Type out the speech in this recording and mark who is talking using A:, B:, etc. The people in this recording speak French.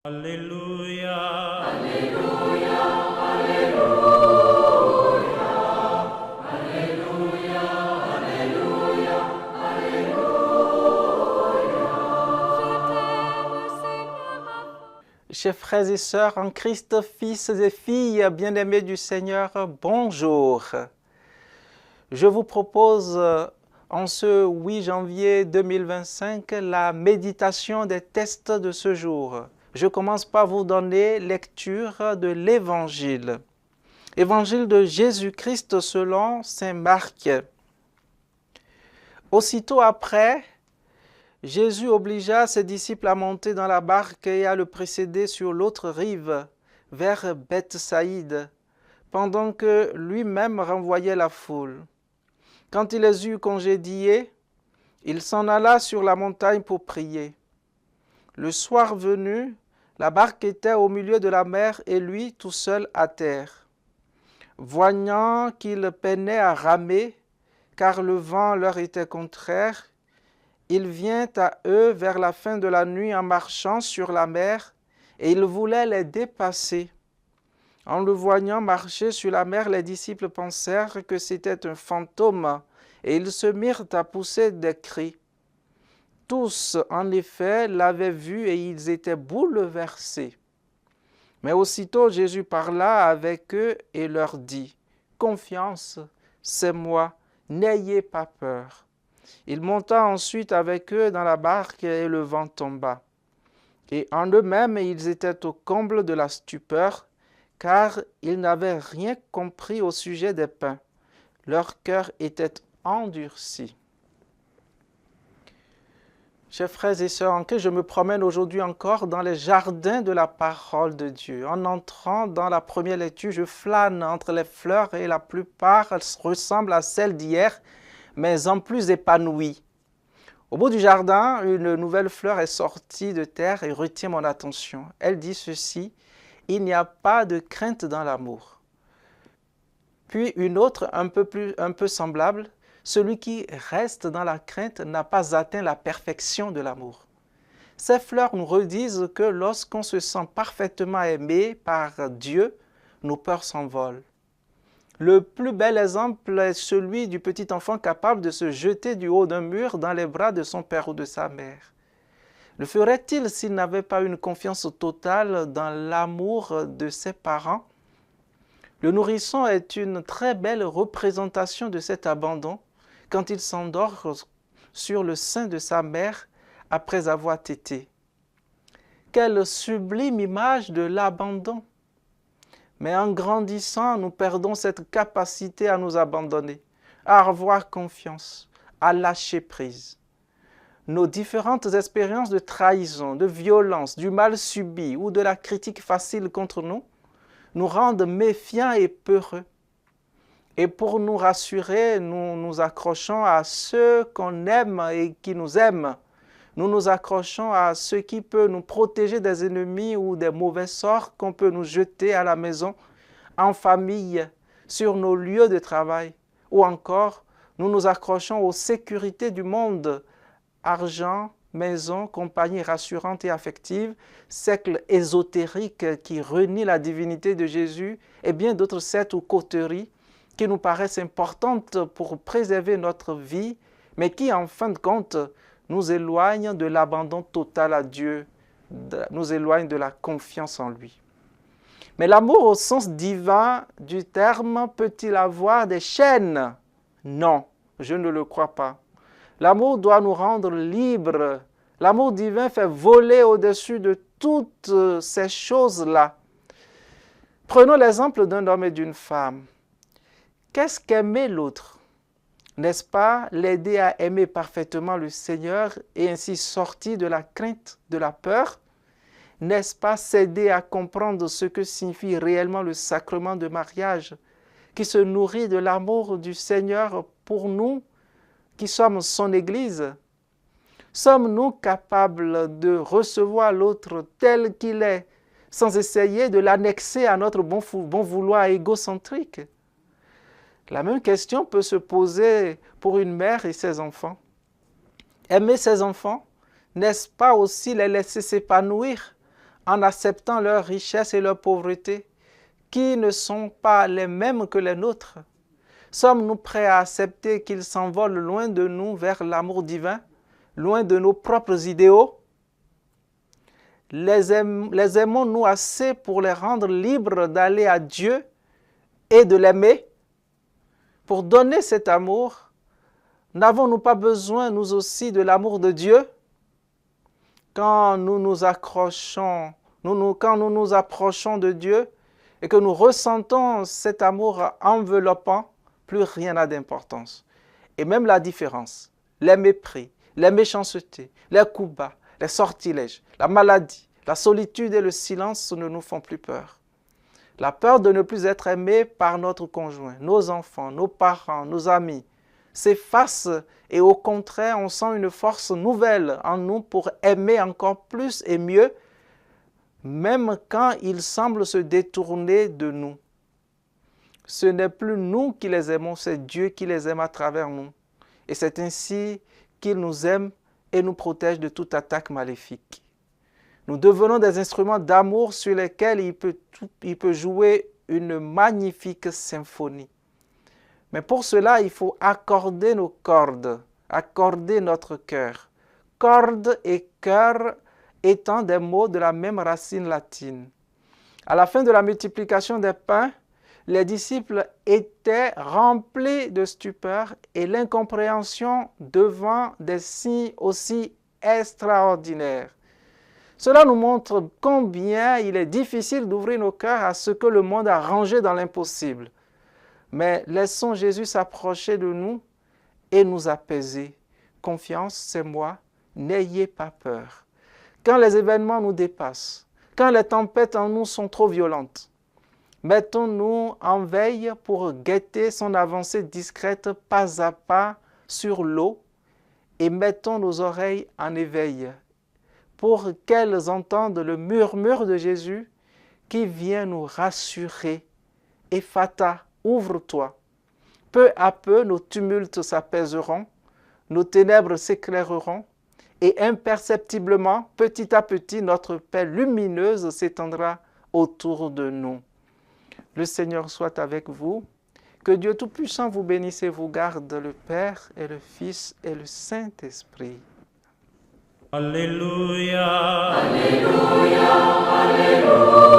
A: Alléluia.
B: Alléluia, Alléluia, Alléluia, Alléluia, Alléluia.
C: Chers frères et sœurs en Christ, fils et filles bien-aimés du Seigneur, bonjour. Je vous propose en ce 8 janvier 2025 la méditation des textes de ce jour. Je commence par vous donner lecture de l'Évangile. Évangile de Jésus-Christ selon saint Marc. Aussitôt après, Jésus obligea ses disciples à monter dans la barque et à le précéder sur l'autre rive, vers Bethsaïde, pendant que lui-même renvoyait la foule. Quand il les eut congédiés, il s'en alla sur la montagne pour prier. Le soir venu, la barque était au milieu de la mer et lui tout seul à terre. Voyant qu'ils peinaient à ramer, car le vent leur était contraire, il vient à eux vers la fin de la nuit en marchant sur la mer, et il voulait les dépasser. En le voyant marcher sur la mer, les disciples pensèrent que c'était un fantôme, et ils se mirent à pousser des cris. Tous, en effet, l'avaient vu et ils étaient bouleversés. Mais aussitôt Jésus parla avec eux et leur dit : « Confiance, c'est moi, n'ayez pas peur. » Il monta ensuite avec eux dans la barque et le vent tomba. Et en eux-mêmes, ils étaient au comble de la stupeur, car ils n'avaient rien compris au sujet des pains. Leur cœur était endurci. Chers frères et sœurs, en Christ, je me promène aujourd'hui encore dans les jardins de la parole de Dieu. En entrant dans la première lecture, je flâne entre les fleurs et la plupart ressemblent à celles d'hier, mais en plus épanouies. Au bout du jardin, une nouvelle fleur est sortie de terre et retient mon attention. Elle dit ceci : « Il n'y a pas de crainte dans l'amour. » Puis une autre, un peu semblable : « Celui qui reste dans la crainte n'a pas atteint la perfection de l'amour. » Ces fleurs nous redisent que lorsqu'on se sent parfaitement aimé par Dieu, nos peurs s'envolent. Le plus bel exemple est celui du petit enfant capable de se jeter du haut d'un mur dans les bras de son père ou de sa mère. Le ferait-il s'il n'avait pas une confiance totale dans l'amour de ses parents ? Le nourrisson est une très belle représentation de cet abandon quand il s'endort sur le sein de sa mère après avoir tété. Quelle sublime image de l'abandon! Mais en grandissant, nous perdons cette capacité à nous abandonner, à avoir confiance, à lâcher prise. Nos différentes expériences de trahison, de violence, du mal subi ou de la critique facile contre nous rendent méfiants et peureux. Et pour nous rassurer, nous nous accrochons à ceux qu'on aime et qui nous aiment. Nous nous accrochons à ce qui peut nous protéger des ennemis ou des mauvais sorts qu'on peut nous jeter à la maison, en famille, sur nos lieux de travail. Ou encore, nous nous accrochons aux sécurités du monde, argent, maison, compagnie rassurante et affective, cercle ésotérique qui renie la divinité de Jésus et bien d'autres sectes ou coteries qui nous paraissent importantes pour préserver notre vie, mais qui, en fin de compte, nous éloignent de l'abandon total à Dieu, nous éloignent de la confiance en lui. Mais l'amour au sens divin du terme peut-il avoir des chaînes ? Non, je ne le crois pas. L'amour doit nous rendre libres. L'amour divin fait voler au-dessus de toutes ces choses-là. Prenons l'exemple d'un homme et d'une femme. Qu'est-ce qu'aimer l'autre ? N'est-ce pas l'aider à aimer parfaitement le Seigneur et ainsi sortir de la crainte, de la peur ? N'est-ce pas s'aider à comprendre ce que signifie réellement le sacrement de mariage, qui se nourrit de l'amour du Seigneur pour nous, qui sommes son Église ? Sommes-nous capables de recevoir l'autre tel qu'il est, sans essayer de l'annexer à notre bon vouloir égocentrique ? La même question peut se poser pour une mère et ses enfants. Aimer ses enfants, n'est-ce pas aussi les laisser s'épanouir en acceptant leurs richesses et leur pauvreté, qui ne sont pas les mêmes que les nôtres? Sommes-nous prêts à accepter qu'ils s'envolent loin de nous vers l'amour divin, loin de nos propres idéaux? Les aimons-nous assez pour les rendre libres d'aller à Dieu et de l'aimer? Pour donner cet amour, n'avons-nous pas besoin, nous aussi, de l'amour de Dieu? Quand nous nous approchons de Dieu et que nous ressentons cet amour enveloppant, plus rien n'a d'importance. Et même la différence, les mépris, les méchancetés, les coups bas, les sortilèges, la maladie, la solitude et le silence ne nous font plus peur. La peur de ne plus être aimé par notre conjoint, nos enfants, nos parents, nos amis, s'efface et au contraire, on sent une force nouvelle en nous pour aimer encore plus et mieux, même quand ils semblent se détourner de nous. Ce n'est plus nous qui les aimons, c'est Dieu qui les aime à travers nous. Et c'est ainsi qu'il nous aime et nous protège de toute attaque maléfique. Nous devenons des instruments d'amour sur lesquels il peut jouer une magnifique symphonie. Mais pour cela, il faut accorder nos cordes, accorder notre cœur. Corde et cœur étant des mots de la même racine latine. À la fin de la multiplication des pains, les disciples étaient remplis de stupeur et l'incompréhension devant des signes aussi extraordinaires. Cela nous montre combien il est difficile d'ouvrir nos cœurs à ce que le monde a rangé dans l'impossible. Mais laissons Jésus s'approcher de nous et nous apaiser. Confiance, c'est moi, n'ayez pas peur. Quand les événements nous dépassent, quand les tempêtes en nous sont trop violentes, mettons-nous en veille pour guetter son avancée discrète pas à pas sur l'eau et mettons nos oreilles en éveil pour qu'elles entendent le murmure de Jésus qui vient nous rassurer. Ephata, ouvre-toi. Peu à peu, nos tumultes s'apaiseront, nos ténèbres s'éclaireront, et imperceptiblement, petit à petit, notre paix lumineuse s'étendra autour de nous. Le Seigneur soit avec vous. Que Dieu Tout-Puissant vous bénisse et vous garde, le Père et le Fils et le Saint-Esprit.
A: Alléluia.
B: Alléluia, Alléluia.